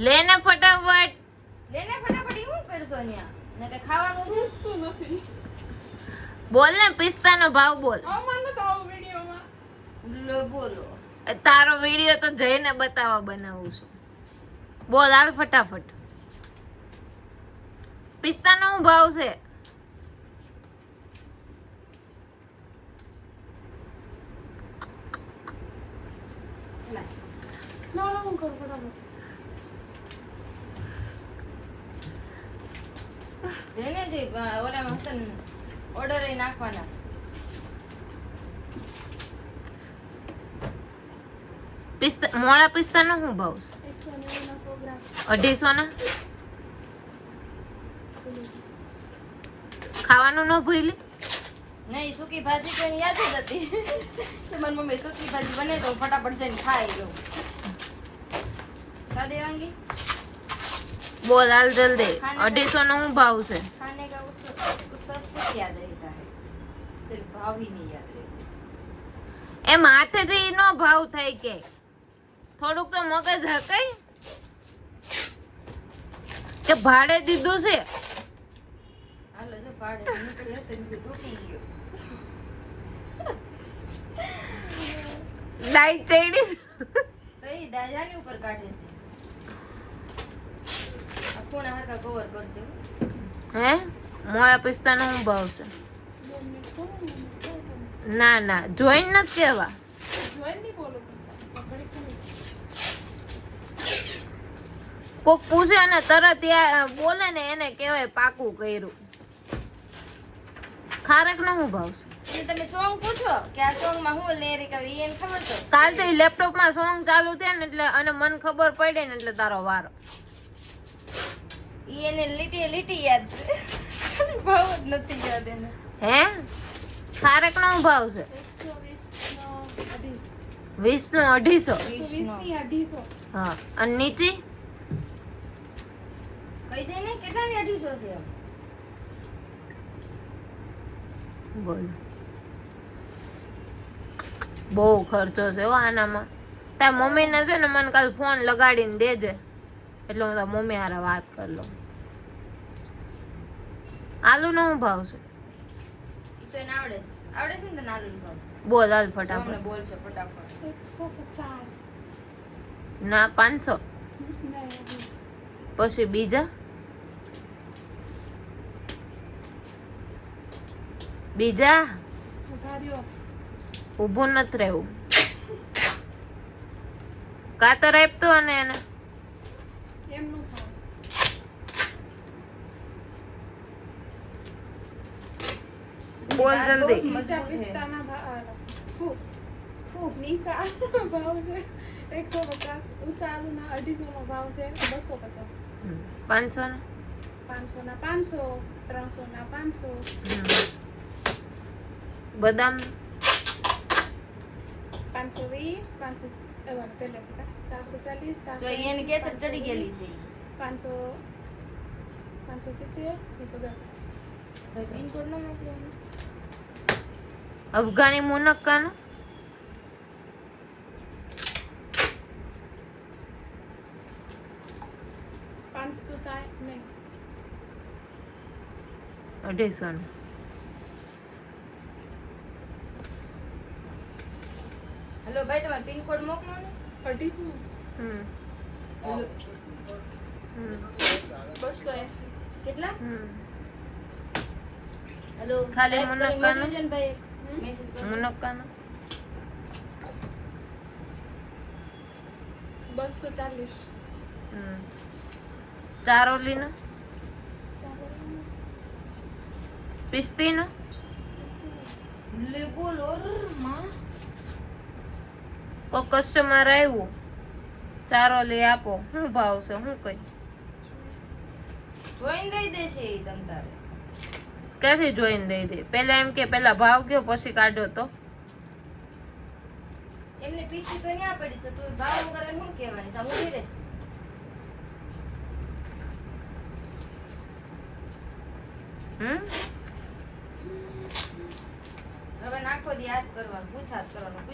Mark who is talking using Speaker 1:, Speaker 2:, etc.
Speaker 1: લેને ફટાફટ.
Speaker 2: લેને ફટાફટ. ઈ હું કરશો અહીંયા? ને કઈ ખાવાનું છે?
Speaker 3: તું નથી.
Speaker 1: બોલ ને પિસ્તાનો ભાવ બોલ.
Speaker 3: મને તો આવો વિડીયોમાં.
Speaker 2: લો બોલો.
Speaker 1: તારો વિડીયો તો જઈને બતાવવા બનાવું છું. બોલ હાલ ફટાફટ. પિસ્તાનો શું ભાવ છે?
Speaker 3: ના હું કરું ફટાફટ.
Speaker 2: એને જે ઓલામાં હશે ઓર્ડર એ નાખવાના.
Speaker 1: મોળા પિસ્તાનો શું ભાવ છે?
Speaker 3: 190 ના 100 ગ્રામ.
Speaker 1: 250 ના. ખાવાનું ન ભૂલી.
Speaker 2: નહીં સૂકી ભાજી તો એની યાદ જ હતી. તો મારી મમ્મી સૂકી ભાજી બને તો ફટાફટ જઈને ખાઈ ગયો. ખા દેવાંગી.
Speaker 1: બોલ હાલ જલ્દી. 250 નો શું ભાવ છે?
Speaker 2: खाने का उसको सब कुछ याद रहता है, सिर्फ भाव ही नहीं याद रहता.
Speaker 1: એમ હાથેથી નો ભાવ થાય કે થોડુંક તો મગજ હકાય કે ભાડે દીધું છે.
Speaker 2: હાલો જો પાડે નીકળ્યો તો એને તૂટી ગયો.
Speaker 1: ડાઈ ચડી.
Speaker 2: તો એ દાજાની ઉપર કાઢે છે. આ ખૂણા હરકા કવર કરજો.
Speaker 1: હે મોળા પિસ્તાનો શું ભાવ છે? ના ના જોઈને નથી કેવા.
Speaker 3: જોઈને નહીં બોલો પકડી તો નહીં.
Speaker 1: કોક પૂછે અને તરત બોલે ને એને કહેવાય પાકું કર્યું. ખારેક નો શું ભાવ છે?
Speaker 2: એ તમે સોંગ પૂછો કે આ સોંગ માં હું લેરિક આવે ઈ એને ખબર છે.
Speaker 1: કાલથી લેપટોપ માં સોંગ ચાલુ થયા ને એટલે અને મને ખબર પડી ને એટલે તારો વારો.
Speaker 2: ઈ એને લીટી યાદ છે. ભાવ જ નથી યાદ એને.
Speaker 1: હે ખારેક નો શું ભાવ છે?
Speaker 3: 120 નો
Speaker 1: 20
Speaker 3: 250.
Speaker 1: નો 250.
Speaker 3: 120 ની 250.
Speaker 1: હા અને નીચી
Speaker 2: કહી દે ને કેટલાની 250 છે.
Speaker 1: બોલ બહુ ખર્ચો છે હો આનામાં. તાર મમ્મી ને છે ને મને કાલ ફોન લગાડીને દેજે એટલે હું તાર મમ્મી હારે વાત કરી લઉં. આલુ નો શું ભાવ છે?
Speaker 2: ઈ તો એને આવડે છે. આવડે છે ને તને આલુ ભાવ.
Speaker 1: બોલ હાલ
Speaker 2: તમને
Speaker 1: ફટાફટ.
Speaker 2: બોલ છે ફટાફટ.
Speaker 3: 150.
Speaker 1: ના 500.
Speaker 3: નહીં.
Speaker 1: પછી બીજા
Speaker 3: વધાર્યો.
Speaker 1: ઊભું નથી રહેવું. કાતર આપતો અને એને
Speaker 3: એમનું ભાવ.
Speaker 1: બોલ જલ્દી.
Speaker 3: નીચા પિસ્તાના ભાવ. નીચા ભાવ છે 150. ઊંચા આલુના 250 નો ભાવ છે 250.
Speaker 1: 500 ને
Speaker 3: 500 ના 500. 300 ના 500.
Speaker 1: બદામ
Speaker 3: 520. 500 એવા પેલે 440.
Speaker 2: જો ઈ એને કેસર ચડી ગયેલી છે.
Speaker 3: 500. 570. 610.
Speaker 2: તો પિનકોડ નો મોકલો.
Speaker 1: અફઘાની મુનક્કાનો
Speaker 3: 560 નહીં.
Speaker 1: 250 નો.
Speaker 2: હેલો ભાઈ તમારો પિનકોડ મોકલો ને.
Speaker 3: 250.
Speaker 1: હમ
Speaker 3: 280.
Speaker 2: કેટલા?
Speaker 1: હમ
Speaker 2: હેલો
Speaker 1: ખાલી
Speaker 2: type કરી
Speaker 1: મુનક્કાનો?
Speaker 2: મોકલજો ને ભાઈ. મેસેજ કરો.
Speaker 1: મુનક્કાનો
Speaker 3: 240.
Speaker 1: હમ ચારોલીનો પિસ્તીનો
Speaker 2: લે બોલો માં.
Speaker 1: કોઈ કસ્ટમર આવ્યું ચારોલી આપો શું ભાવ છે શું કઈ
Speaker 2: જોઈન દઈ દેશે ઈ તમ તારે.
Speaker 1: ક્યાંથી જોઈને દઈ દે? પેલા એમ કે પેલા ભાવ કયો પછી કાઢો તો.
Speaker 2: એમને પીછી તો ન્યા પડી છે તું ભાવ વગર શું કહેવાની છે? હું રહેશ.
Speaker 1: હમ
Speaker 2: હવે નાખો દી યાદ કરવાનું પૂછાત કરવાનું.